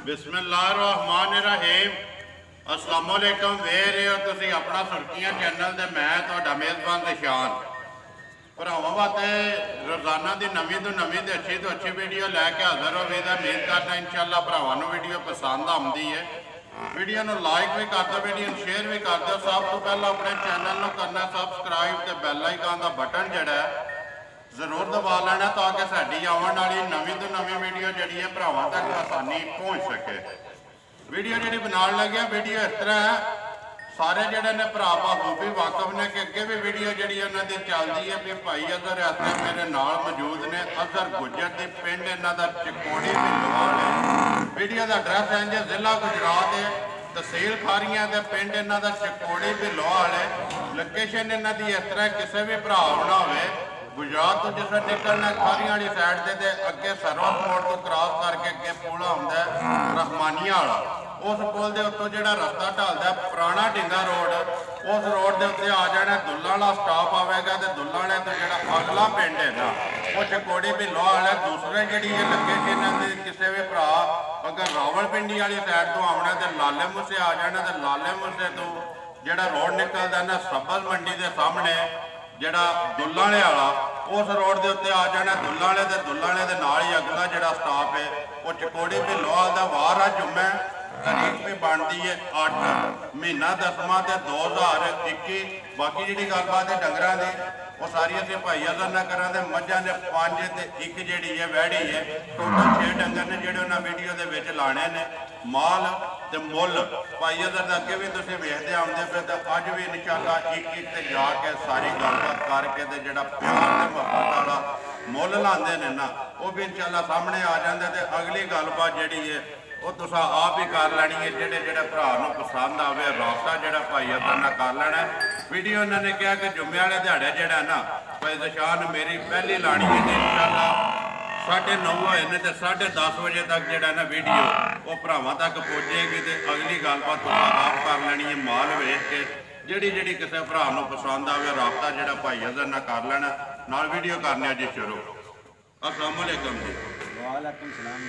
बिस्मिल्लाहिर्रहमानिर्रहीम। अस्सलामुअलैकुम। वे रहे हो तुसी अपना सुर्खियां चैनल ते मैं तुहाडा मेज़बान निशान भरावां वास्ते रोज़ाना की नवीं तो नवीं तो अच्छी वीडियो लैके हाज़र हो गई। उम्मीद करना इंशाअल्लाह भरावां नूं वीडियो पसंद आउंदी है। वीडियो नूं लाइक भी कर दो, वीडियो शेयर भी कर दो। सब तो पहले अपने चैनल नूं करना सबसक्राइब ते बैल आइकन का बटन जिहड़ा है जरूर दबा लेना ताकि साडी आने वाली नवीं तो नवीं वीडियो जी है भरावां तक आसानी पहुँच सके। वीडियो जी बनाने लगे वीडियो इस तरह है, सारे जोड़े ने भरा बखूबी वाकफ ने कि अगे भी वीडियो जी उन्होंने चलती है भी भाई अजहर इस तरह मेरे नाल मौजूद ने। अजहर गुजर के पिंड इन्हों का चकोड़ी भिलोवाल है। वीडियो का एड्रैस है जी जिला गुजरात है, तहसील खारियां के पिंड इन्हों का चकोड़ी भिलोवाल है। लोकेशन इन्हों की इस तरह किसी भी भरा होना हो गुजरात तो जिस निकलना खारियां वाली साइड से अगे सर्वस मोड़ तो क्रॉस करके अगे पुल आता रहमानिया वाला, उस पुल के उत्तों जो रस्ता ढलता पुराना ढिंगा रोड, उस रोड के उत्ते आ जाना दुल्ला वाला स्टाप आएगा तो दुल्ला वाले तो जो अगला पिंड है ना वो चकोड़ी भिलो वाला। दूसरे जी लोकेशन किसी भी भरा अगर रावलपिंडी वाली साइड तो आना तो लाले मूसे आ जाना, तो लाले मूसे तो जोड़ा रोड निकलता ना सब्बल मंडी के सामने जोड़ा दुल्लाने वाला उस रोड के उत्ते आ जाना दुल्लाने के नाल ही अगला जोड़ा स्टाप है वो चकोड़ी भिलोवाल का वार आ जुम्मे। तारीख भी बनती है 8 महीना 10वां 2021। बाकी जी गलबात है डंगरां दी वो सारी असीं भाई अजहर ना करा दे। मझां ने 5 ते 1 जी है वैड़ी है, टोटल 6 डंगर ने जो उन्होंने वीडियो के विच लाने ने। माल ते मुल भाई अजहर दा अगे भी तुसीं वेखदे आउंदे पे, तो अज भी इंशाअल्लाह एक ते जाके सारी गलबात करके ते जिहड़ा प्यार ते मुहब्बत वाला मुल लांदे ने ना वो भी इंशाअल्लाह सामने आ जांदे। ते अगली गलबात जिहड़ी है वो तुसां आप ही कर लैनी है। जेडे भरा नूं पसंद आवे राबता जोड़ा भाई अजहर नाल कर लेना। वीडियो उन्होंने कहा कि जुम्मे वाले दिहाड़े जोड़ा ना भाई दशान मेरी पहली लानी है तो इंशाअल्लाह 9:30 होए ने तो 10:30 बजे तक जोड़ा ना वीडियो वो भरावां तक पहुँचेगी। तो अगली गलबात तुसां आप कर लैनी है माल वेच के जी किसी भरा नूं पसंद आवे राबता जोड़ा भाई अजहर नाल कर लेना। नाल वीडियो करने जी शुरू। अस्सलाम वालेकुम जी। वालेकुम सलाम।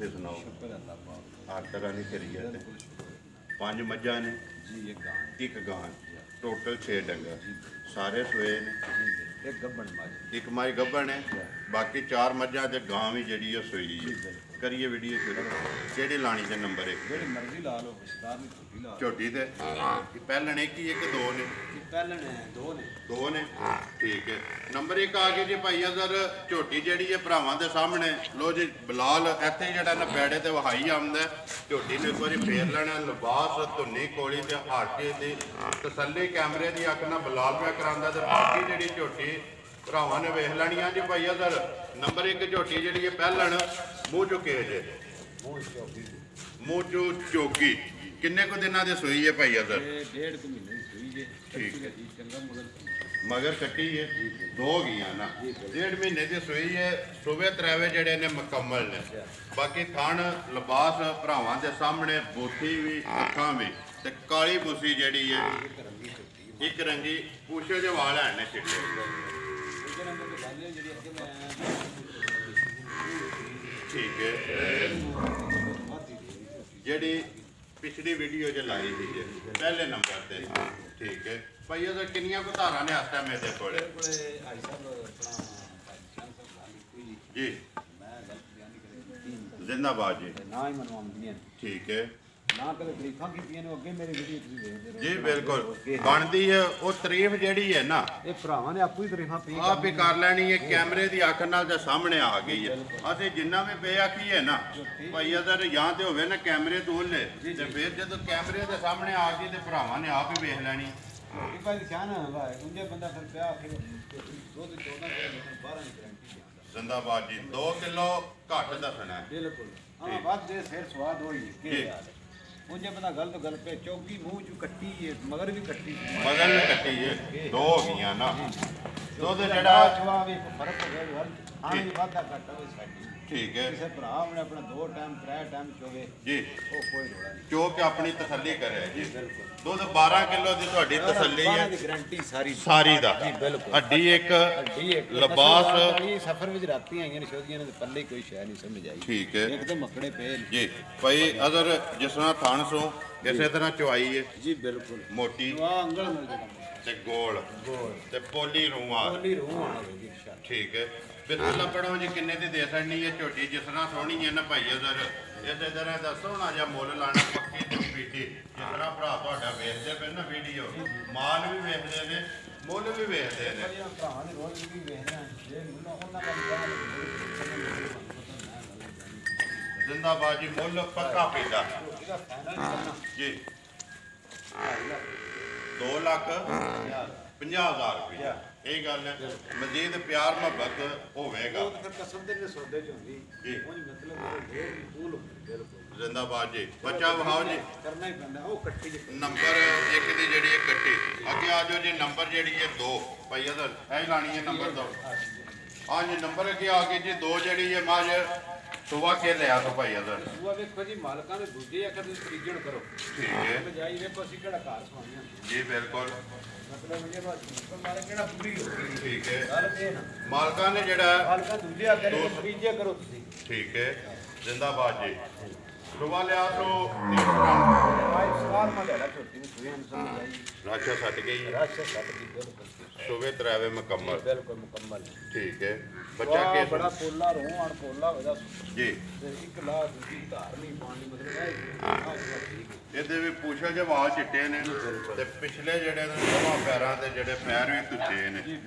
सुनाओ हर तरह की करिए 5 मझां ने जी, एक गां, टोटल 6 डंगर सारे सोए ने, एक माई गब्बन है, बाकी 4 मझां ते गां भी जी सोई है। करिए वीडियो शुरू। केड़ी लानी है नंबर 1 मर्जी ला लो, झोटी ते पहलन एक ही एक दो ने दो ने ठीक है। नंबर 1 आ गई जी भाई अजहर झोटी जी है भरावां दे सामने। लो जी बिलाल इत्थे जिहड़ा ना पैड़े ते वहाई आउंदा झोटी ने एक बार फेर लेना। लिबास धुन्नी कोली ते हाटे दी तसल्ली कैमरे की अख ना बिलाल मैं करांदा ते बाकी जिहड़ी झोटी भरावां ने वेख लैनी जी भाई अजहर। नंबर 1 झोटी जी है पहलन मूँह चुके जे मूँह चो चौकी किन्ने को दिनों की सोई है भाई अजहर? 1.5 महीने ठीक है। मगर कट्टी है 2 गईयां ना 1.5 महीने की सोई है। सुबह त्रैवे जड़े ने मुकम्मल ने। बाकी थन लिबास भरावां दे सामने बोथी भी अखां भी ते काली बुसी जड़ी है एक रंगी पूछे जो वाल है ने चिट्टे। ठीक है। जड़ी पिछली वीडियो जो लाई थी है पहले नंबर पे ठीक है भाई अगर किनिया को धारा ने आस्ता मेरे को जी जिंदाबाद जी ठीक है जी बिल्कुल बनती है वो तारीफ जी है ना आप ही कर लैनी है। कैमरे की अख नाल सामने आ गई है। असं जिन्ना भी बेआखी है ना भाई अगर यहाँ तो हो ना कैमरे तो ले फिर जो कैमरे के सामने आ गई तो भरावां ने आप ही वेख लैनी। जिंदाबाद जी 2 किलो घट दसना मुझे पता गलत गल पे चौकी मुंह चू कट्टी है मगर भी कट्टी है 2 हो गई ना ਦੁੱਧ ਜਿਹੜਾ ਚਵਾ ਵੀ ਫਰਕ ਹੋ ਗਿਆ ਆਣੇ ਦੀ ਵਾਧਾ ਘਟਾ ਹੋਵੇ ਸਾਡੀ ਠੀਕ ਹੈ ਕਿਸੇ ਭਰਾ ਨੇ ਆਪਣਾ 2 ਟਾਈਮ 3 ਟਾਈਮ ਚੋਵੇ ਜੀ, ਉਹ ਕੋਈ ਰੋੜਾ ਨਹੀਂ। ਚੋ ਕੇ ਆਪਣੀ ਤਸੱਲੀ ਕਰੇ ਜੀ। ਦੁੱਧ 12 ਕਿਲੋ ਦੀ ਤੁਹਾਡੀ ਤਸੱਲੀ ਹੈ ਦੀ ਗਾਰੰਟੀ ਸਾਰੀ ਦਾ। ਜੀ ਬਿਲਕੁਲ। ਹੱਡੀ ਇੱਕ ਇੱਕ ਲਿਬਾਸ ਸਫਰ ਵਿੱਚ ਰਾਤੀ ਆਈਆਂ ਨੇ ਸ਼ੋਧੀਆਂ ਨੇ ਤੇ ਪੱਲੇ ਕੋਈ ਸ਼ੈ ਨਹੀਂ ਸਮਝ ਆਈ। ਠੀਕ ਹੈ ਇੱਕ ਤਾਂ ਮੱਕੜੇ ਪਏ ਨੇ। ਜੀ ਭਾਈ, ਅਗਰ ਜਿਸ ਤਰ੍ਹਾਂ ਥਣ ਸੋ ਇਸੇ ਤਰ੍ਹਾਂ ਚਵਾਈ ਹੈ, ਜੀ ਬਿਲਕੁਲ ਮੋਟੀ ਆ ਅੰਗਲ ਮਿਲ ਜਾਣਾ ਤੇ ਗੋਲ ਤੇ ਪੋਲੀ ਰੂਆ। ਕੋਲੀ ਰੂਹ ਆਣਾ ਜੀ ਇਨਸ਼ਾਅੱਲਾ। ਠੀਕ ਹੈ। ਬਿਸਮਿਲ੍ਲਾ ਪੜੋ ਜੀ। ਕਿੰਨੇ ਦੀ ਦੇ ਸਕਣੀ ਹੈ ਝੋਟੀ? ਜਿਸ ਤਰ੍ਹਾਂ ਸੋਹਣੀ ਹੈ ਨਾ ਭਾਈ ਅਜ਼ਰ, ਇਸੇ ਤਰ੍ਹਾਂ ਦਾ ਸੋਹਣਾ ਜਿਹਾ ਮੁੱਲ ਲਾਣਾ ਪੱਕੀ ਤੇ ਪੀਟੀ। ਜਿਸ ਤਰ੍ਹਾਂ ਭਰਾ ਤੁਹਾਡਾ ਵੇਖਦੇ ਪਏ ਨਾ ਵੀਡੀਓ, ਮਾਲ ਵੀ ਵੇਖਦੇ ਨੇ, ਮੁੱਲ ਵੀ ਵੇਖਦੇ ਨੇ। ਭਰਾ ਦੇ ਰੋਜ਼ ਵੀ ਵੇਖਦੇ ਆ ਜੇ ਮੁੱਲਾ ਉਹਨਾਂ ਦਾ ਜ਼ਿੰਦਾਬਾਦ ਜੀ। ਮੁੱਲ ਪੱਕਾ ਪੀਦਾ ਇਹਦਾ ਫਾਇਦਾ ਨਹੀਂ ਕਰਨਾ ਜੀ। 2,50,000 ਰੁਪਏ ਇਹ ਗੱਲ ਹੈ। ਮਜ਼ੀਦ ਪਿਆਰ ਮੁਹੱਬਤ ਹੋਵੇਗਾ। ਉਹ ਤਾਂ ਫਿਰ ਕਸਮ ਦੇ ਸੌਦੇ ਚ ਹੁੰਦੀ ਜੀ। ਉਹ ਮਤਲਬ ਢੇਰ ਦੀ ਪੂਲ ਬਿਲਕੁਲ ਜ਼ਿੰਦਾਬਾਦ ਜੀ। ਬੱਚਾ ਵਹਾਓ ਜੀ। ਕਰਨਾ ਹੀ ਪੈਂਦਾ। ਉਹ ਕੱਟੀ ਜੀ ਨੰਬਰ 1 ਦੀ ਜਿਹੜੀ ਹੈ ਕੱਟੀ, ਅੱਗੇ ਆ ਜਾਓ ਜੀ। ਨੰਬਰ ਜਿਹੜੀ ਹੈ 2 ਭਾਈ ਅਦਰ ਇਹ ਲਾਣੀ ਹੈ ਨੰਬਰ 2। ਹਾਂ ਜੀ, ਨੰਬਰ ਅੱਗੇ ਆ ਗਏ ਜੀ 2 ਜਿਹੜੀ ਹੈ ਮਾਜ ਸੁਬਾ ਕੇ ਲਿਆ ਤੋਂ ਭਾਈ ਅਦਰ। ਉਹ ਵੇਖੋ ਜੀ ਮਾਲਕਾਂ ਦੇ ਦੂਜੇ ਅੱਖਰ ਦੀ ਤਰੀਜਣ ਕਰੋ। ਠੀਕ ਹੈ ਬਜਾਈ ਵੇਖੋ ਅਸੀਂ ਕਿਹੜਾ ਘਰ ਸਵਾਈਆਂ ਜੀ। ਬਿਲਕੁਲ ਮਤਲਬ ਇਹ ਬਾਤ ਮਾਰੇ ਕਿਹੜਾ ਪੂਰੀ ਹੋ ਗਈ। ਠੀਕ ਹੈ। ਗੱਲ ਇਹ ਨਾ ਮਾਲਕਾਂ ਨੇ ਜਿਹੜਾ ਮਾਲਕਾਂ ਦੂਜੇ ਅੱਖਰ ਦੀ ਤਰੀਜੇ ਕਰੋ ਤੁਸੀਂ। ਠੀਕ ਹੈ। ਜ਼ਿੰਦਾਬਾਦ ਜੀ। ਸੁਬਾ ਲਿਆ ਤੋਂ ਆਈ ਸਵਾਲ ਮਾ ਲੈਣਾ ਛੋਟੀ ਨੂੰ ਸੁਈਆਂ ਸਮਝ ਆਈ। ਰਾਜਾ ਛੱਡ ਗਈ। ਰਾਸ਼ਾ ਸੱਤ ਦੀ ਬਿਲਕੁਲ ਸੁਬੇ ਤਰਾਵੇ ਮੁਕੰਮਲ। ਬਿਲਕੁਲ ਮੁਕੰਮਲ। ਠੀਕ ਹੈ। ਬੱਚਾ ਕੇ ਬੜਾ ਪੋਲਾ ਰੋਹ ਆਣ ਪੋਲਾ ਹੋਦਾ ਜੀ। ਤੇ ਇੱਕ ਲਾ ਦੂਜੀ ਧਾਰ ਨਹੀਂ ਪਾਣੀ ਮਤਲਬ ਇਹ ਇਹਦੇ ਵੀ ਪੁੱਛਲ ਜੇ ਵਾਲ ਚਿੱਟੇ ਨੇ ਤੇ ਪਿਛਲੇ ਜਿਹੜੇ ਨੇ ਦੋਵਾਂ ਪੈਰਾਂ ਤੇ ਜਿਹੜੇ ਪੈਰ ਵੀ ਤੁੱਜੇ ਨੇ।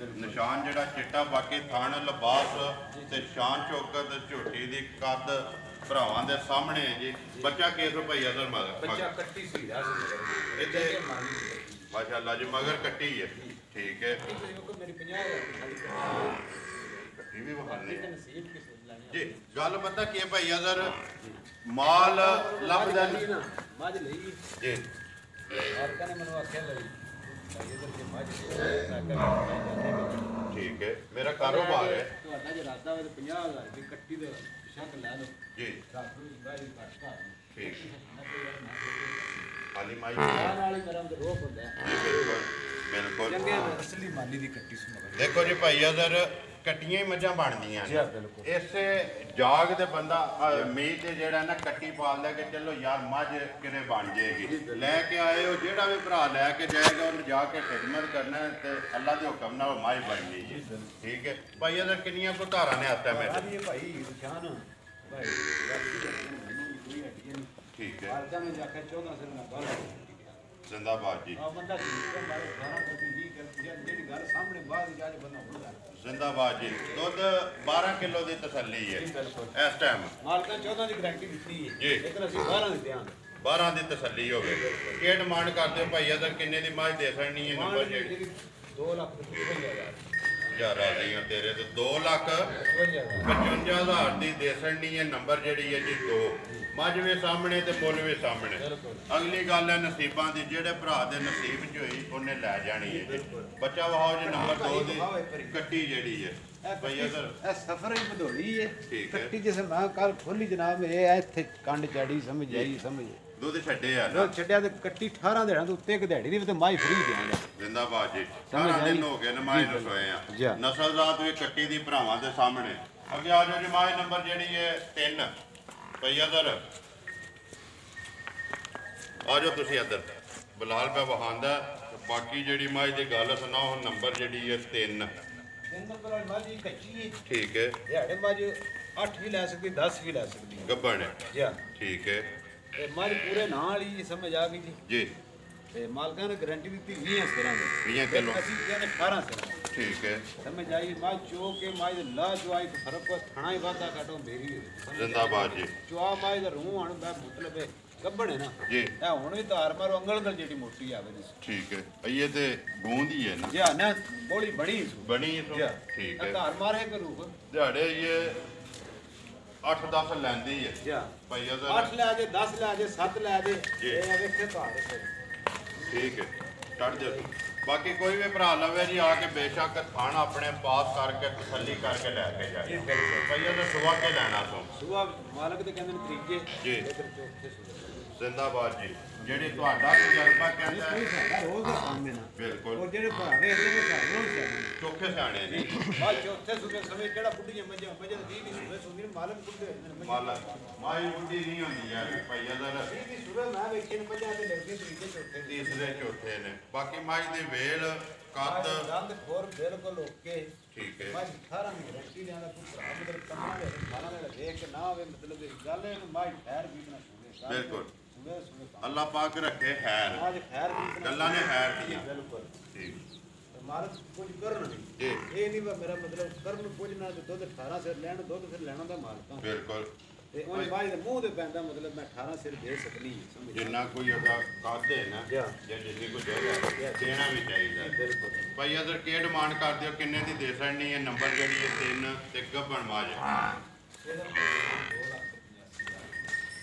ਨਿਸ਼ਾਨ ਜਿਹੜਾ ਚਿੱਟਾ, ਬਾਕੀ ਥਣ ਲਿਬਾਸ ਤੇ ਸ਼ਾਨ ਚੌਕਤ ਝੋਟੀ ਦੀ ਕੱਦ ਭਰਾਵਾਂ ਦੇ ਸਾਹਮਣੇ ਹੈ ਜੀ। ਬੱਚਾ ਕੇਸ ਰੁਪਈਆ ਦਾ ਬੱਚਾ ਕੱਟੀ ਸੀ ਰਾਸ ਇੱਥੇ ਮਾਸ਼ਾਅੱਲਾ ਜੀ ਮਗਰ ਕੱਟੀ ਹੈ। ਠੀਕ ਹੈ। ਮੇਰੀ 50,000 ਖਾਲੀ ਕੱਟੀ ਵੀ ਵਹਾਨੇ ਨਸੀਬ ਕਿਸੇ ਲੈਣੀ ਜੀ। ਗੱਲ ਪਤਾ ਕੀ ਹੈ ਭਾਈ ਅਜ਼ਰ, ਮਾਲ ਲੱਭਦਾ ਨਹੀਂ ਨਾ ਮੱਝ ਲਈ ਜੀ। ਮਾਲਕਾਂ ਨੇ ਮੈਨੂੰ ਆਖਿਆ ਲਈ ਭਾਈ ਇਧਰ ਕੇ ਮੱਝ ਠੀਕ ਹੈ। ਮੇਰਾ ਕਾਰੋਬਾਰ ਹੈ ਤੁਹਾਡਾ ਜੇ ਇਰਾਦਾ ਹੋਵੇ ਤਾਂ 50,000 ਦੀ ਕੱਟੀ ਦੇ ਸ਼ੱਕ ਲੈ ਲਓ ਜੀ। ਰੱਖ ਲਓ ਬਾਈ ਘੱਟ ਕਰ ਠੀਕ। ਹਾਲੀ ਮਾਈ ਨਾਲ ਹੀ ਮੇਰਾ ਤਾਂ ਰੋਕ ਹੁੰਦਾ ਹੈ। ਬਿਲਕੁਲ ਬਿਲਕੁਲ। ਚੰਗੇ ਅਸਲੀ ਮਾਲੀ ਦੀ ਕੱਟੀ ਸਮਝ ਦੇਖੋ ਜੀ ਭਾਈ ਅਜ਼ਰ, ਕੱਟੀਆਂ ਹੀ ਮੱਝਾਂ ਬਣਦੀਆਂ ਜੀ ਬਿਲਕੁਲ। ਇਸੇ ਜਾਗ ਤੇ ਬੰਦਾ ਮੀਂਹ ਤੇ ਜਿਹੜਾ ਨਾ ਕੱਟੀ ਪਾਲ ਲੈ ਕੇ ਚੱਲੋ ਯਾਰ ਮੱਝ ਕਿਵੇਂ ਬਣ ਜਾਏਗੀ। ਲੈ ਕੇ ਆਏ ਹੋ, ਜਿਹੜਾ ਵੀ ਭਰਾ ਲੈ ਕੇ ਜਾਏਗਾ ਉਹਨੂੰ ਜਾ ਕੇ ਖਿਦਮਤ ਕਰਨਾ ਤੇ ਅੱਲਾ ਦੇ ਹੁਕਮ ਨਾਲ ਮੱਝ ਬਣਨੀ ਜੀ। ਠੀਕ ਹੈ ਭਾਈ ਅਜ਼ਰ। ਕਿੰਨੀਆਂ ਕੋ ਧਾਰਾਂ ਨੇ ਆਤਾ ਮੇਰੇ? ਇਹ ਭਾਈ ਨਿਸ਼ਾਨ ਭਾਈ ਠੀਕ ਹੈ। ਮਾਲਕਾਂ ਨੇ ਜਾ ਕੇ 14 ਸਿਰ ਨਾਲ ਬਾਹਰ ਜ਼ਿੰਦਾਬਾਦ ਜੀ। ਆ ਬੰਦਾ ਠੀਕ ਹੈ ਮਾਰੇ 18 ਕਰਦੀ 20 ਕਰਦੀ ਜਿਹੜੀ ਗੱਲ ਸਾਹਮਣੇ ਬਾਹਰ ਜਾ ਕੇ ਬੰਦਾ ਹੁੰਦਾ ਜ਼ਿੰਦਾਬਾਦ ਜੀ। ਦੁੱਧ 12 ਕਿਲੋ ਦੀ ਤਸੱਲੀ ਹੈ ਇਸ ਟਾਈਮ। ਮਾਲਕਾਂ 14 ਦੀ ਗਾਰੰਟੀ ਦਿੱਤੀ ਹੈ ਜੀ। ਲੇਕਿਨ ਅਸੀਂ 12 ਦੀ ਦਿਆਂਗੇ। 12 ਦੀ ਤਸੱਲੀ ਹੋਵੇ। ਕੀ ਡਿਮਾਂਡ ਕਰਦੇ ਹੋ ਭਾਈ ਅਦਰ? ਕਿੰਨੇ ਦੀ ਮੱਝ ਦੇ ਸਕਣੀ ਹੈ ਨੰਬਰ ਜਿਹੜੀ? 2 ਲੱਖ ਦੀ 55,000 ਯਾਰ ਰਾਜ਼ੀ ਹਾਂ ਤੇਰੇ ਤੇ 2,55,000 55,000 ਦੀ ਦੇ ਸਕਣੀ ਹੈ ਨੰਬਰ ਜਿਹੜੀ ਹੈ ਜੀ 2। ਮੱਝ ਵੀ ਸਾਹਮਣੇ ਤੇ ਮੁੱਲ ਵੀ ਸਾਹਮਣੇ। ਅਗਲੀ ਗੱਲ ਹੈ ਨਸੀਬਾਂ ਦੀ। ਜਿਹੜੇ ਭਰਾ ਦੇ ਨਸੀਬ 'ਚ ਹੋਈ ਉਹਨੇ ਲੈ ਜਾਣੀ ਹੈ। ਬੱਚਾ ਵਹਾਓ ਜੀ ਨੰਬਰ 2 ਦੀ ਕੱਟੀ ਜਿਹੜੀ ਹੈ ਭਾਈ ਅਦਰ। ਇਹ ਸਫਰ ਹੀ ਵਧੋਲੀ ਹੈ। ਠੀਕ ਹੈ। ਕੱਟੀ ਜਿਸ ਮੈਂ ਕੱਲ ਖੋਲੀ ਜਨਾਬ ਇਹ ਇੱਥੇ ਕੰਡ ਚੜੀ ਸਮਝ ਆਈ ਸਮਝ ਦੁੱਧ ਛੱਡੇ ਆ ਉਹ ਛੱਡਿਆ ਤੇ ਕੱਟੀ 18 ਦਿਨਾਂ ਤੋਂ ਉੱਤੇ ਇੱਕ ਦਿਹਾੜੀ ਦੀ ਤੇ ਮਾਈ ਫਰੀ ਦੇਵਾਂਗੇ। ਜ਼ਿੰਦਾਬਾਦ ਜੀ। 18 ਦਿਨ ਹੋ ਗਏ ਨਮਾਜ਼ ਨੂੰ ਸੋਏ ਆ। ਨਸਲ ਰਾਤ ਵੀ ਕੱਟੀ ਦੀ ਭਰਾਵਾਂ ਦੇ ਸਾਹਮਣੇ। ਅੱਗੇ ਆ ਜਾਓ ਜੀ। ਮਾਝ ਨੰਬਰ ਜਿਹੜੀ ਹੈ 3 ਭਾਈ ਅਦਰ। ਆ ਜਾਓ ਤੁਸੀਂ ਇੱਧਰ। ਬਲਾਲ ਪਾ ਵਹਾਂਦਾ। ਬਾਕੀ ਜਿਹੜੀ ਮਾਝ ਦੀ ਗੱਲ ਸੁਣਾਓ। ਨੰਬਰ ਜਿਹੜੀ ਹੈ 3 ਨੰਬਰ ਵਾਲੀ ਮਾਜੀ ਕੱਚੀ ਹੈ। ਠੀਕ ਹੈ। ਦਿਹਾੜੇ ਮਾਜ 8 ਵੀ ਲੈ ਸਕਦੀ 10 ਵੀ ਲੈ ਸਕਦੀ ਗੱਬਣ ਹੈ। ਜੀ ਠੀਕ ਹੈ ਤੇ ਮਾਜ ਪੂਰੇ ਨਾਲ ਹੀ ਸਮਝ ਆ ਗਈ ਜੀ। ਜੀ। ਤੇ ਮਾਲਕਾਂ ਨੇ ਗਾਰੰਟੀ ਦਿੱਤੀ 20 ਸਿਰਾਂ ਦੀ। 20 ਕਿਲੋ। ਅਸੀਂ ਕਹਿੰਦੇ 18 ਸਿਰਾਂ। ਠੀਕ ਹੈ। ਸਮਝ ਆਈ ਮਾਜ ਚੋ ਕੇ ਮਾਜ ਲਾ ਚਵਾਈ ਤੇ ਫਰਕ ਕੋ ਥਣਾ ਹੀ ਵਾਦਾ ਕਾਟੋ ਮੇਰੀ ਜ਼ਿੰਦਾਬਾਦ ਜੀ। ਚਵਾ ਮਾਜ ਦਾ ਰੂਹ ਹਣ ਮੈਂ ਮਤਲਬ ਹੈ ਗੱਬਣ ਹੈ ਨਾ ਜੀ। ਇਹ ਹੁਣ ਵੀ ਧਾਰ ਮਾਰੋ ਅੰਗਲ ਗਲ ਜਿਹੜੀ ਮੋਟੀ ਆਵੇ ਜੀ। ਠੀਕ ਹੈ। ਇਹ ਤੇ ਗੂੰਦ ਹੀ ਹੈ ਨਾ? ਜੀ ਨਾ ਬੋਲੀ ਬਣੀ ਬਣੀ ਸੋ ਠੀਕ ਹੈ। ਧਾਰ ਮਾਰੇ ਕਰੂ ਦਿਹਾੜੇ ਇਹ 8-10 ਲੈਂਦੀ ਹੈ ਜੀ ਭਾਈ 8 ਲੈ ਜੇ 10 ਲੈ ਜੇ 7 ਲੈ ਜੇ ਜੀ। ਇਹ ਵੇਖੇ ਧਾਰ ਠੀਕ ਹੈ। ਛੱਡ ਦਿਓ। ਬਾਕੀ ਕੋਈ ਵੀ ਭਰਾ ਲਵੇ ਜੀ ਆ ਕੇ ਬੇਸ਼ੱਕ ਥਾਣ ਆਪਣੇ ਪਾਸ ਕਰਕੇ ਤਸੱਲੀ ਕਰਕੇ ਲੈ ਕੇ ਜਾਏ। ਭਈਆ ਤਾਂ ਸੁਬਹ ਕੇ ਲੈਣਾ ਤੋਂ ਸੁਬਹ ਮਾਲਕ ਦੇ ਕਹਿੰਦੇ ਨੇ ਤਰੀਜੇ ਜੀ ਇਧਰ ਚੌਥੇ ਸੁਬਹ ਜ਼ਿੰਦਾਬਾਦ ਜੀ। ਜਿਹੜੀ ਤੁਹਾਡਾ ਤਜਰਬਾ ਕਹਿੰਦਾ ਕੋਈ ਸਾਡਾ ਰੋਜ਼ ਦਾ ਕੰਮ ਹੈ ਨਾ ਬਿਲਕੁਲ ਉਹ ਜਿਹੜੇ ਭਾਵੇਂ ਇਹਦੇ ਵਿੱਚ ਘਰ ਨੂੰ ਸਿਆਣੇ ਚੋਖੇ ਸਿਆਣੇ ਜੀ। ਬਾਅਦ ਚੌਥੇ ਸੁਬਹ ਸਮੇਂ ਕਿਹੜਾ ਬੁੱਢੀਆਂ ਮੱਝਾਂ ਦੀ 20 ਦੀ ਸੁਬਹ ਸੁਣੀ ਮਾਲਕ ਬੁੱਢੇ ਹੋਏ ਨੇ ਮਾਲਕ ਮਾਈ ਬੁੱਢੀ ਨਹੀਂ ਹੁੰਦੀ ਯਾਰ ਭਈਆ ਦਾ 20 ਦੀ ਸੁਬਹ ਮੈਂ ਵੇਖੇ ਨੇ ਮੱਝਾਂ ਤੇ ਲੱਗਦੇ ਤਰੀਜੇ ਚੌਥੇ ਤੀਸਰੇ ਚੌਥੇ ਨੇ। ਬਾਕੀ ਮਾਈ ਦੇ ਵੇਲ ਕੱਦ ਦੰਦ ਖੋਰ ਬਿਲਕੁਲ ਓਕੇ ਠੀਕ ਹੈ ਮੈਂ 18 ਦੀ ਗਰੰਟੀ ਦੇਣਾ ਕੋਈ ਭਰਾ ਮਤਲਬ ਕੰਮਾਂ ਦੇ ਖਾਣਾ ਦੇ ਵੇਖ ਕੇ ਨਾ ਆਵੇ ਮਤਲਬ ਇਹ ਗੱਲ ਹੈ ਕਿ ਮੈਂ ਖੈਰ ਵੀ ਨਾ ਸੁਣੇ ਬਿਲਕੁਲ ਸੁਣੇ ਸੁਣੇ ਅੱਲਾਹ ਪਾਕ ਰੱਖੇ ਖੈਰ ਅੱਜ ਖੈਰ ਵੀ ਗੱਲਾਂ ਨੇ ਖੈਰ ਦੀਆਂ ਬਿਲਕੁਲ ਠੀਕ ਮਾਲਕ ਕੁਝ ਕਰਨ ਨਹੀਂ ਜੀ ਇਹ ਨਹੀਂ ਵਾ ਮੇਰਾ ਮਤਲਬ ਕਰਨ ਕੁਝ ਨਾ ਤੇ ਦੁੱਧ 18 ਸਿਰ ਲੈਣ ਦੁੱਧ ਫਿਰ ਲੈਣਾ ਦਾ ਮਾਲਕ ਹਾਂ ਬਿਲਕੁਲ ਤੇ ਉਹ ਬਾਈ ਦੇ ਮੂੰਹ ਤੇ ਪੈਂਦਾ ਮਤਲਬ ਮੈਂ 18 ਸਿਰ ਦੇ ਸਕਦੀ ਹਾਂ ਸਮਝ ਜਿੰਨਾ ਕੋਈ ਉਹਦਾ ਕੱਦ ਹੈ ਨਾ ਜਾਂ ਜਿੰਨੀ ਕੋਈ ਜਗ੍ਹਾ ਦੇਣਾ ਵੀ ਚਾਹੀਦਾ ਬਿਲਕੁਲ ਭਾਈ ਅਦਰ ਕੀ ਡਿਮਾਂਡ ਕਰਦੇ ਹੋ ਕਿੰਨੇ ਦੀ ਦੇ ਸਕਣੀ ਹੈ ਨੰਬਰ ਜਿਹੜੀ ਹੈ 3 ਤੇ ਗੱਬਣ ਮਾਜ ਇਹਦਾ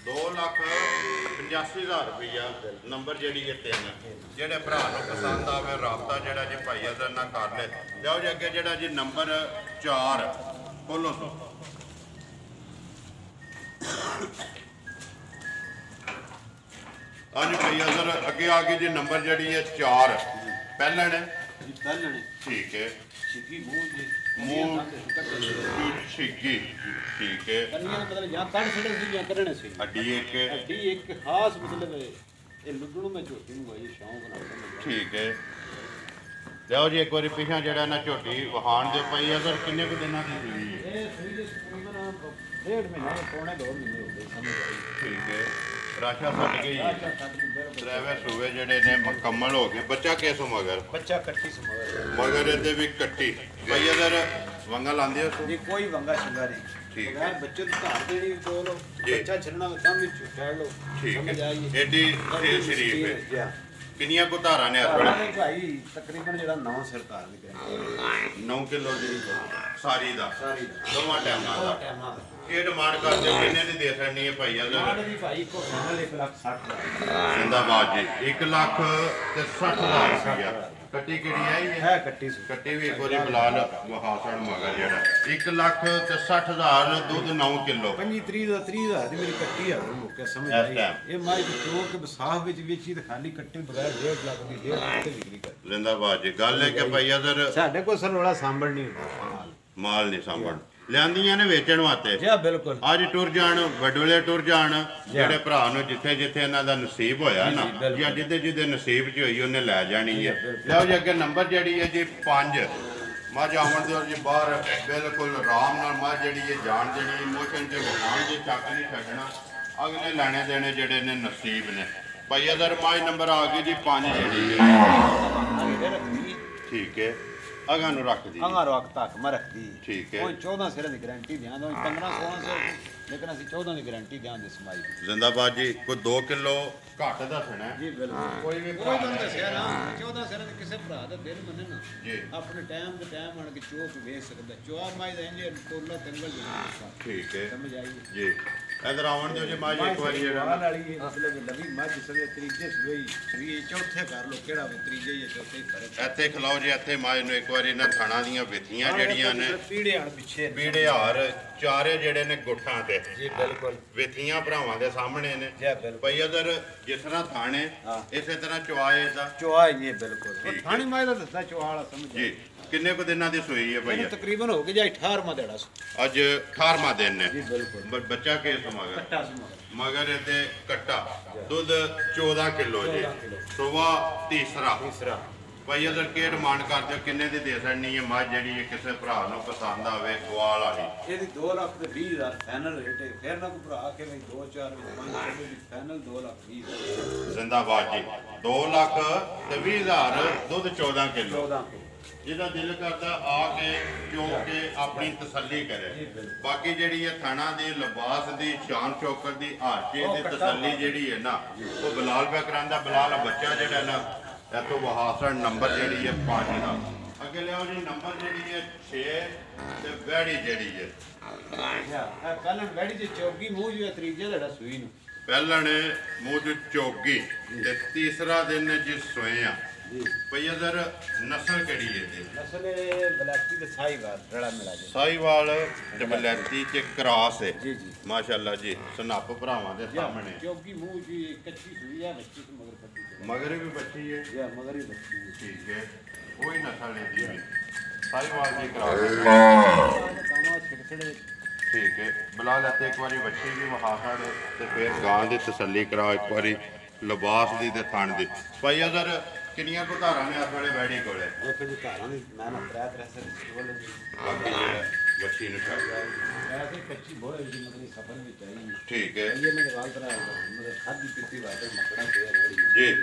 2,85,000 ਰੁਪਈਆ ਨੰਬਰ ਜਿਹੜੀ ਹੈ 3 ਜਿਹੜੇ ਭਰਾ ਨੂੰ ਪਸੰਦ ਆਵੇ ਰਾਬਤਾ ਜਿਹੜਾ ਜੀ ਭਾਈ ਅਦਰ ਨਾਲ ਕਰ ਲੈ ਲਿਆਓ ਜੀ ਅੱਗੇ ਜਿਹੜਾ ਜੀ ਨੰਬਰ 4 ਖੋਲੋ ਸੋ ਅੱਜ ਭਾਈ ਅਦਰ ਅੱਗੇ ਆ ਗਈ ਜੀ ਨੰਬਰ ਜਿਹੜੀ ਹੈ 4 ਪਹਿਲਣ ਹੈ ਜੀ ਪਹਿਲਣੇ ਠੀਕ ਹੈ ਛਿੱਕੀ ਮੂੰਹ ਜੀ ਮੂੰਹ ਛਿੱਕੀ ਠੀਕ ਹੈ ਕੰਨੀਆਂ ਦਾ ਮਤਲਬ ਜਾਂ ਕੱਢ ਛੜੇ ਸੀ ਜਾਂ ਕੱਢਣੇ ਸੀ ਹੱਡੀ ਇੱਕ ਹੱਡੀ ਇੱਕ ਖਾਸ ਮਤਲਬ ਇਹ ਲੁੱਡੂ ਨੂੰ ਮੈਂ ਝੋਟੀ ਨੂੰ ਗਈ ਸ਼ੌਂਕ ਨਾਲ ਠੀਕ ਹੈ ਲਿਆਓ ਜੀ ਇੱਕ ਵਾਰੀ ਪਿਛਾਂ ਜਿਹੜਾ ਨਾ ਝੋਟੀ ਵਹਾਣ ਦੇ ਪਈ ਅਗਰ ਕਿੰਨੇ ਕੁ ਦਿਨਾਂ ਦੀ ਹੋਈ ਹੈ ਇਹ ਸੂਈ ਦੇ ਤਕਰੀਬਨ 1.5 ਮਹੀਨੇ ਪੌਣੇ 2 ਮਹੀਨੇ ਹੋ ਗਏ ਸਮਝ ਆਈ ਠੀਕ ਹੈ ਰਾਸ਼ਾ ਫਟ ਗਈ ਡਰਾਈਵਰ ਸੂਏ ਜਿਹੜੇ ਨੇ ਮੁਕੰਮਲ ਹੋ ਗਏ ਬੱਚਾ ਕਿਸ ਮਗਰ ਬੱਚਾ ਕੱਟੀ ਸਮਝ ਮਗਰ ਇਹਦੇ ਵੀ ਕੱਟੀ ਭਾਈ ਅਗਰ ਵੰਗਾ ਲਾਉਂਦੇ ਹੋ ਜੀ ਕੋਈ ਵੰਗਾ ਛਿੰਗਾ ਨਹੀਂ ਠੀਕ ਬਗੈਰ ਬੱਚੇ ਨੂੰ ਘਰ ਦੇਣੀ ਦੋ ਲੋ ਬੱਚਾ ਛੱਡਣਾ ਤਾਂ ਵੀ ਛੱਡ ਲੋ ਠੀਕ ਸਮਝ ਹੈ ਆਈ ਐਡੀ ਤੇਜ਼ ਸ਼ਰੀਫ ਹੈ ਜੀ ਕਿੰਨੀਆਂ ਕੁ ਧਾਰਾਂ ਨੇ ਇਸ ਸਾਡਾ ਵੇਲੇ ਭਾਈ ਤਕਰੀਬਨ ਜਿਹੜਾ 9 ਸਰਕਾਰ ਦੀ ਗਰੰਟੀ 9 ਕਿਲੋ ਦੀ ਸਾਰੀ ਦਾ ਸਾਰੀ ਦੋਵਾਂ ਟਾਈਮਾਂ ਦਾ ਦਾ ਟਾਈਮਾਂ ਇਹ ਡਿਮਾਂਡ ਕਰਦੇ ਹੋ ਕਿੰਨੇ ਦੀ ਦੇ ਸਕਣੀ ਹੈ ਭਾਈ ਅਗਰ ਮਾਡ ਦੀ ਭਾਈ ਕੋ ਫਾਈਨਲ 1,60,000 ਜ਼ਿੰਦਾਬਾਦ ਜੀ 1,60,000 ਰੁਪਇਆ ਕੱਟੀ ਕਿਹੜੀ ਆਈ ਹੈ ਹੈ ਕੱਟੀ ਸੀ ਕੱਟੀ ਵੀ ਇੱਕ ਵਾਰੀ ਬਲਾਲ ਵਹਾਸਣ ਮਗਰ ਜਿਹੜਾ 1,60,000 ਦੁੱਧ 9 ਕਿਲੋ 25-30,000 ਦੀ ਮੇਰੀ ਕੱਟੀ ਆ ਮੁੱਕੇ ਸਮਝ ਇਸ ਆਈ time। ਇਹ ਮਾਈ ਦੀ ਚੋਕ ਵਿਸਾਖ ਵਿੱਚ ਵੇਚੀ ਤੇ ਖਾਲੀ ਕੱਟੀ ਬਗੈਰ 1.5 ਲੱਖ ਦੀ 1.5 ਲੱਖ ਤੇ ਵਿਕਰੀ ਕਰ ਜ਼ਿੰਦਾਬਾਦ ਜੀ ਗੱਲ ਹੈ ਕਿ ਭਾਈ ਅਦਰ ਸਾਡੇ ਕੋਲ ਸਰ ਵਾਲਾ ਸਾਂਭਣ ਨਹੀਂ ਹੁੰਦਾ ਮਾਲ ਨਹੀਂ ਸਾਂਭਣ ਲਿਆਂਦੀਆਂ ਨੇ ਵੇਚਣ ਵਾਸਤੇ ਜੀ ਬਿਲਕੁਲ ਅੱਜ ਟੁਰ ਜਾਣ ਵਡੋਲੇ ਟੁਰ ਜਾਣ ਜਿਹੜੇ ਭਰਾ ਨੂੰ ਜਿੱਥੇ ਜਿੱਥੇ ਇਹਨਾਂ ਦਾ ਨਸੀਬ ਹੋਇਆ ਨਾ ਜਾਂ ਜਿੱਦੇ ਜਿੱਦੇ ਨਸੀਬ 'ਚ ਹੋਈ ਉਹਨੇ ਲੈ ਜਾਣੀ ਹੈ ਲਿਆਓ ਜੀ ਅੱਗੇ ਨੰਬਰ ਜਿਹੜੀ ਹੈ ਜੀ 5 ਮੱਝ ਆਉਣ ਦਿਓ ਜੀ ਬਾਹਰ ਬਿਲਕੁਲ ਆਰਾਮ ਨਾਲ ਮੱਝ ਜਿਹੜੀ ਹੈ ਜਾਣ ਦੇਣੀ ਮੋਸ਼ਨ 'ਚ ਵਹਾਣ ਜੇ ਚੱਕ ਨਹੀਂ ਛੱਡਣਾ ਅਗਲੇ ਲੈਣੇ ਦੇਣੇ ਜਿਹੜੇ ਨੇ ਨਸੀਬ ਨੇ ਭਾਈ ਅਦਰ ਮੱਝ ਨੰਬਰ ਆ ਗਈ ਜੀ 5 ਜਿਹੜੀ ਹੈ ਠੀਕ ਹੈ ਅਗਾਂ ਨੂੰ ਰੱਖਦੀ ਅੰਗਾਂ ਰੋਕ ਤੱਕ ਮੈਂ ਰੱਖਦੀ ਠੀਕ ਹੈ ਕੋਈ 14 ਸਿਰਾਂ ਦੀ ਗਾਰੰਟੀ ਦਿਆਂ ਦੋ 15-16 ਸਿਰ ਲੇਕਿਨ ਅਸੀਂ 14 ਦੀ ਗਾਰੰਟੀ ਦਿਆਂ ਦੇ ਸਮਾਈ ਜ਼ਿੰਦਾਬਾਦ ਜੀ ਕੋਈ 2 ਕਿਲੋ ਘੱਟ ਦੱਸਣਾ ਜੀ ਬਿਲਕੁਲ ਕੋਈ ਵੀ ਕੋਈ ਤੁਹਾਨੂੰ ਦੱਸਿਆ ਨਾ 14 ਸਿਰਾਂ ਦੇ ਕਿਸੇ ਭਰਾ ਦਾ ਦਿਲ ਮੰਨੇ ਨਾ ਜੀ ਆਪਣੇ ਟਾਈਮ ਦੇ ਟਾਈਮ ਆਣ ਕੇ ਚੋਕ ਵੇਚ ਸਕਦਾ ਚੋਆ ਮਾਈ ਦਾ ਇੰਜ ਤੋਲਾ ਤੰਗਲ ਜੀ ਠੀਕ ਹੈ ਸਮਝ ਆਈ ਜੀ ਇਧਰ ਆਉਣ ਦਿਓ ਜੀ ਮਾਝ ਇੱਕ ਵਾਰੀ ਜਿਹੜਾ ਨਾ ਵਾਲੀ ਇਹ ਮਤਲਬ ਨਵੀਂ ਮੱਝ ਸਵੇ ਤਰੀਜੇ ਸੂਈ ਚੌਥੇ ਕਰ ਲੋ ਕਿਹੜਾ ਵੇ ਤਰੀਜੇ ਜਾਂ ਚੌਥੇ ਹੀ ਫਰਕ ਇੱਥੇ ਖਲਾਓ ਜੀ ਇੱਥੇ ਮਾਝ ਨੂੰ ਇੱਕ ਵਾਰੀ ਨਾ ਥਾਣਾ ਦੀਆਂ ਵਿਥੀਆਂ ਜਿਹੜੀਆਂ ਨੇ ਪੀੜੇ ਆਣ ਪਿੱਛੇ ਪੀੜੇ ਹਾਰ ਚਾਰੇ ਜਿਹੜੇ ਨੇ ਗੁੱਠਾਂ ਤੇ ਜੀ ਬਿਲਕੁਲ ਵਿਥੀਆਂ ਭਰਾਵਾਂ ਦੇ ਸਾਹਮਣੇ ਨੇ ਜੀ ਬਿਲਕੁਲ ਭਈ ਅਦਰ ਜਿਸ ਤਰ੍ਹਾਂ ਥਾਣੇ ਇਸੇ ਤਰ੍ਹਾਂ ਚੁਆਏ ਦਾ ਚੋਆ ਹੀ ਹੈ ਬਿਲਕੁਲ ਥਾਣੀ ਮਾਈ ਦਾ ਦੱਸਦਾ ਚੋਆ ਵਾਲਾ ਸਮਝ ਜੀ ਕਿੰਨੇ ਕੁ ਦਿਨਾਂ ਦੀ ਸੂਈ ਹੈ ਭਈ ਮੈਨੂੰ ਤਕਰੀਬਨ ਹੋ ਗਿਆ 18ਵਾਂ ਦਿਹਾੜਾ ਅੱਜ 18ਵਾਂ ਦਿਨ ਨੇ ਜੀ ਬਿਲਕੁਲ ਬੱਚਾ ਕਿਸ ਮਗਰ ਕੱਟਾ ਸੀ ਮਗਰ ਇਹਦੇ ਕੱਟਾ ਦੁੱਧ 14 ਕਿਲੋ ਜੀ ਸੁਬਾ ਤੀਸਰਾ ਭਾਈ ਅਦਰ ਕੀ ਡਿਮਾਂਡ ਕਰਦੇ ਹੋ ਕਿੰਨੇ ਦੀ ਦੇ ਸਕਣੀ ਹੈ ਮੱਝ ਜਿਹੜੀ ਹੈ ਕਿਸੇ ਭਰਾ ਨੂੰ ਪਸੰਦ ਆਵੇ ਗਵਾਲ ਵਾਲੀ ਇਹਦੀ 2 ਲੱਖ ਤੇ 20,000 ਫਾਈਨਲ ਰੇਟ ਹੈ ਫਿਰ ਨਾ ਕੋਈ ਭਰਾ ਕੇ ਵੀ 2-4 ਵਿੱਚ 5 ਦੀ ਫਾਈਨਲ 2 ਲੱਖ 20,000 ਜ਼ਿੰਦਾਬਾਦ ਜੀ 2 ਲੱਖ ਤੇ 20,000 ਦੁੱਧ 14 ਕਿਲੋ 14 ਜਿਹਦਾ ਦਿਲ ਕਰਦਾ ਆ ਕੇ ਜੋ ਕੇ ਆਪਣੀ ਤਸੱਲੀ ਕਰੇ ਬਾਕੀ ਜਿਹੜੀ ਹੈ ਥਾਣਾ ਦੀ ਲਿਬਾਸ ਦੀ ਸ਼ਾਨ ਚੌਕਰ ਦੀ ਹਾਰਚੇ ਦੀ ਤਸੱਲੀ ਜਿਹੜੀ ਹੈ ਨਾ ਉਹ ਬਲਾਲ ਪਿਆ ਕਰਾਂਦਾ ਬਲਾਲ ਬੱਚਾ ਜਿਹੜਾ ਨਾ ਇਥੋਂ ਵਹਾਸਣ ਨੰਬਰ ਜਿਹੜੀ ਹੈ 5 ਦਾ ਅੱਗੇ ਲਿਆਓ ਜੀ ਨੰਬਰ ਜਿਹੜੀ ਹੈ 6 ਤੇ ਵੈੜੀ ਜਿਹੜੀ ਹੈ ਅੱਛਾ ਕੱਲ ਵੈੜੀ ਤੇ ਚੌਗੀ ਮੂੰਹ ਜਿਹਾ ਤਰੀਜੇ ਦਾ ਸੂਈ ਨੂੰ ਪਹਿਲਣ ਮੂੰਹ ਚ ਚੌਗੀ ਤੇ ਤੀਸਰਾ ਦਿਨ ਜਿਸ ਸੋਏ ਆ ਜੀ ਭਈਆ ਸਰ ਨਸਲ ਕਿਹੜੀ ਹੈ ਜੀ? ਨਸਲ ਬਲੈਕੀ ਦੇ ਸਾਈਵਾਲ ਰਲਾ ਮਿਲਾ ਜੀ। ਸਾਈਵਾਲ ਤੇ ਬਲੈਤੀ ਚ ਕ੍ਰਾਸ ਹੈ। ਜੀ ਜੀ ਮਾਸ਼ਾਅੱਲਾ ਜੀ ਸਨੱਪ ਭਰਾਵਾਂ ਦੇ ਸਾਹਮਣੇ ਕਿਉਂਕਿ ਮੂੰਹ ਜੀ ਕੱਚੀ ਸੂਈ ਹੈ ਬੱਚੀ ਤੋਂ ਮਗਰ ਕੱਢੀ ਹੈ। ਮਗਰ ਵੀ ਬੱਚੀ ਹੈ। ਜਾਂ ਮਗਰ ਹੀ ਬੱਚੀ ਹੈ। ਠੀਕ ਹੈ ਉਹੀ ਨਸਲ ਹੈ ਜੀ ਸਾਈਵਾਲ ਦੀ ਕ੍ਰਾਸ ਕਾਮਾ ਛਿੜਛੜੇ ਠੀਕ ਹੈ ਬੁਲਾ ਲੈਤੇ ਇੱਕ ਵਾਰੀ ਬੱਚੀ ਵੀ ਵਹਾ ਸਾਡੇ ਤੇ ਫਿਰ ਗਾਂ ਦੀ ਤਸੱਲੀ ਕਰਾ ਇੱਕ ਵਾਰੀ ਲਿਬਾਸ ਦੀ ਤੇ ਥਣ ਦੀ ਭਾਈ ਅਗਰ ਕਿੰਨੀਆਂ ਕੁ ਧਾਰਾਂ ਨੇ ਇਸ ਵੇਲੇ ਬੈੜੀ ਕੋਲੇ? ਦੇਖੋ ਜੀ ਘਰਾਂ ਦੀ ਮੈਂ ਨਾ ਤਰੇ ਸੇ ਸਟੋਲ ਜੀ ਬਾਕੀ ਜਿਹੜਾ ਬੱਚੀ ਨੂੰ ਛੱਡ ਐਸੇ ਕੱਚੀ ਬੋਲੇ ਜੀ ਮਤਲਬ ਸਫਰ ਵਿੱਚ ਆਈ ਠੀਕ ਹੈ ਇਹ ਮੇਰੇ ਵਾਲ ਤਰਾ ਮਤਲਬ ਖਾਦੀ ਪੀਤੀ ਵਾਟਰ ਮੱਕੜਾ ਤੇ ਜੀ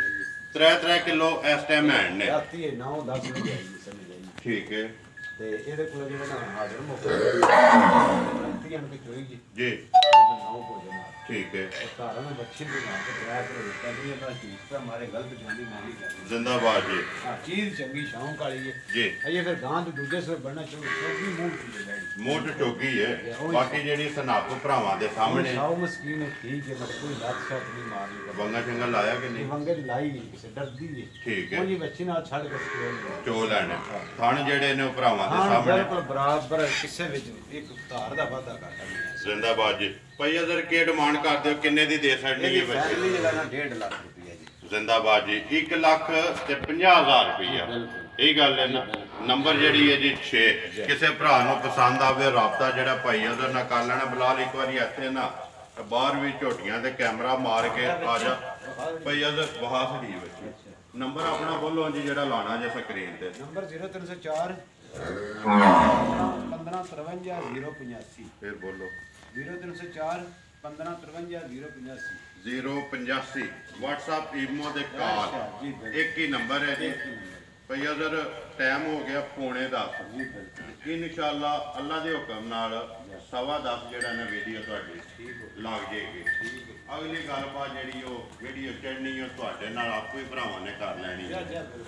3 ਕਿਲੋ ਇਸ ਟਾਈਮ ਹੈਂਡ ਨੇ ਰਾਤੀ 9-10 ਵਜੇ ਆਈ ਸਮਝ ਆਈ ਠੀਕ ਹੈ ਤੇ ਇਹਦੇ ਕੋਲ ਜਿਹੜਾ ਨਾ ਹਾਜ਼ਰ ਮੁੱਕਰ ਰਾਤੀ ਆਣ ਕੇ ਚੋਈ ਜੀ ਜੀ 9 ਵਜੇ ਨਾਲ ਠੀਕ ਹੈ ਘਰਾਂ ਨੂੰ ਬੱਚੇ ਦੇ ਨਾਲ ਤੇ ਤਰਾ ਕਰ ਕਹਿੰਦੀ ਹੈ ਚੀਜ਼ ਤਾਂ ਮਾਰੇ ਗਲਤ ਜਾਨੀ ਮਾਰੀ ਜਾਂਦੀ ਜ਼ਿੰਦਾਬਾਦ ਜੀ ਹਾਂ ਚੀਜ਼ ਚੰਗੀ ਸ਼ੌਂਕ ਵਾਲੀ ਹੈ ਜੀ ਇਹ ਫਿਰ ਗਾਂ ਦੇ ਦੂਜੇ ਸਵੇ ਬਣਨਾ ਚੋਗੀ ਮੂੰਹ ਦੀ ਲੈਣੀ ਮੋਟ ਟੋਕੀ ਹੈ ਬਾਕੀ ਜਿਹੜੀ ਸਨੱਪ ਭਰਾਵਾਂ ਦੇ ਸਾਹਮਣੇ ਸਾਉ ਮਸਕੀਨ ਹੈ ਠੀਕ ਹੈ ਮਤਲਬ ਕੋਈ ਲੱਤ ਸ਼ਾਤ ਨਹੀਂ ਮਾਰਨੀ ਬੰਗਾ ਚੰਗਾ ਲਾਇਆ ਕਿ ਨਹੀਂ? ਵੰਗੇ ਲਾਈ ਨਹੀਂ ਕਿਸੇ ਡਰਦੀ ਹੈ ਠੀਕ ਹੈ ਉਹ ਜੀ ਬੱਚੀ ਨਾਲ ਛੱਡ ਕੇ ਸਕੂਲ ਚੋ ਲੈਣੇ ਥਣ ਜਿਹੜੇ ਨੇ ਉਹ ਭਰਾਵਾਂ ਦੇ ਹਾਂ ਸਾਹਮਣੇ ਬਿਲਕੁਲ ਬਰਾਬਰ ਕਿਸੇ ਵਿੱਚ ਇੱਕ ਧਾਰ ਦਾ ਵਾਧਾ ਘਾਟਾ ਨਹੀਂ ਹੈ ਜ਼ਿੰਦਾਬਾਦ ਜੀ ਭਾਈ ਅਦਰ ਕੀ ਡਿਮਾਂਡ ਕਰਦੇ ਹੋ ਕਿੰਨੇ ਦੀ ਦੇ ਸਕਣੀ ਇਹਦੀ ਹੈ ਬੱਚੀ? ਫੈਮਿਲੀ ਜਿਹੜਾ ਨਾ 1.5 ਲੱਖ ਰੁਪਈਆ ਜੀ ਜ਼ਿੰਦਾਬਾਦ ਜੀ 1 ਲੱਖ ਤੇ 50,000 ਰੁਪਈਆ ਇਹ ਗੱਲ ਹੈ ਨਾ ਨੰਬਰ ਜਿਹੜੀ ਹੈ ਜੀ 6 ਕਿਸੇ ਭਰਾ ਨੂੰ ਪਸੰਦ ਆਵੇ ਰਾਬਤਾ ਜਿਹੜਾ ਭਾਈ ਉਹਦੇ ਨਾਲ ਕਰ ਲੈਣਾ ਬਲਾਲ ਇੱਕ ਵਾਰੀ ਇੱਥੇ ਨਾ ਬਾਹਰ ਵੀ ਝੋਟੀਆਂ ਤੇ ਕੈਮਰਾ ਮਾਰ ਕੇ ਆ ਜਾ ਭਾਈ ਅਦਰ ਵਹਾਸ ਦੀ ਬੱਚੀ ਨੰਬਰ ਆਪਣਾ ਬੋਲੋ ਜੀ ਜਿਹੜਾ ਲਾਣਾ ਜੇ ਸਕਰੀਨ ਤੇ ਨੰਬਰ 0304 1553 ਫਿਰ ਬੋਲੋ 0304 1553 085 WhatsApp ਈਮੋ ਦੇ ਕਾਲ ਜੀ ਇੱਕ ਹੀ ਨੰਬਰ ਹੈ ਜੀ ਭਈ ਅਗਰ ਟਾਈਮ ਹੋ ਗਿਆ ਪੌਣੇ 10 ਬਿਲਕੁਲ ਇਨਸ਼ਾਅੱਲਾ ਅੱਲਾ ਦੇ ਹੁਕਮ ਨਾਲ 10:15 ਜਿਹੜਾ ਨਾ ਵੀਡੀਓ ਤੁਹਾਡੀ ਲੱਗ ਜਾਏਗੀ ਅਗਲੀ ਗੱਲਬਾਤ ਜਿਹੜੀ ਉਹ ਵੀਡੀਓ ਚੜਨੀ ਉਹ ਤੁਹਾਡੇ ਨਾਲ ਆਪੋ ਹੀ ਭਰਾਵਾਂ ਨੇ ਕਰ ਲੈਣੀ ਹੈ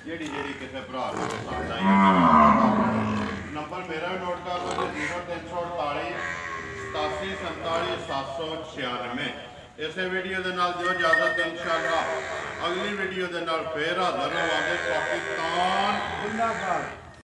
ਜਿਹੜੀ ਕਿਸੇ ਭਰਾ ਨੂੰ ਪਸੰਦ ਆਈ ਨੰਬਰ ਮੇਰਾ ਵੀ ਨੋਟ ਕਰ ਲਓ 0348 8747 796 ਇਸੇ ਵੀਡੀਓ ਦੇ ਨਾਲ ਦਿਓ ਇਜਾਜ਼ਤ ਇਨਸ਼ਾਅੱਲਾ ਅਗਲੀ ਵੀਡੀਓ ਦੇ ਨਾਲ ਫੇਰ ਹਾਜ਼ਰ ਹੋਵਾਂਗੇ ਪਾਕਿਸਤਾਨ ਜ਼ਿੰਦਾਬਾਦ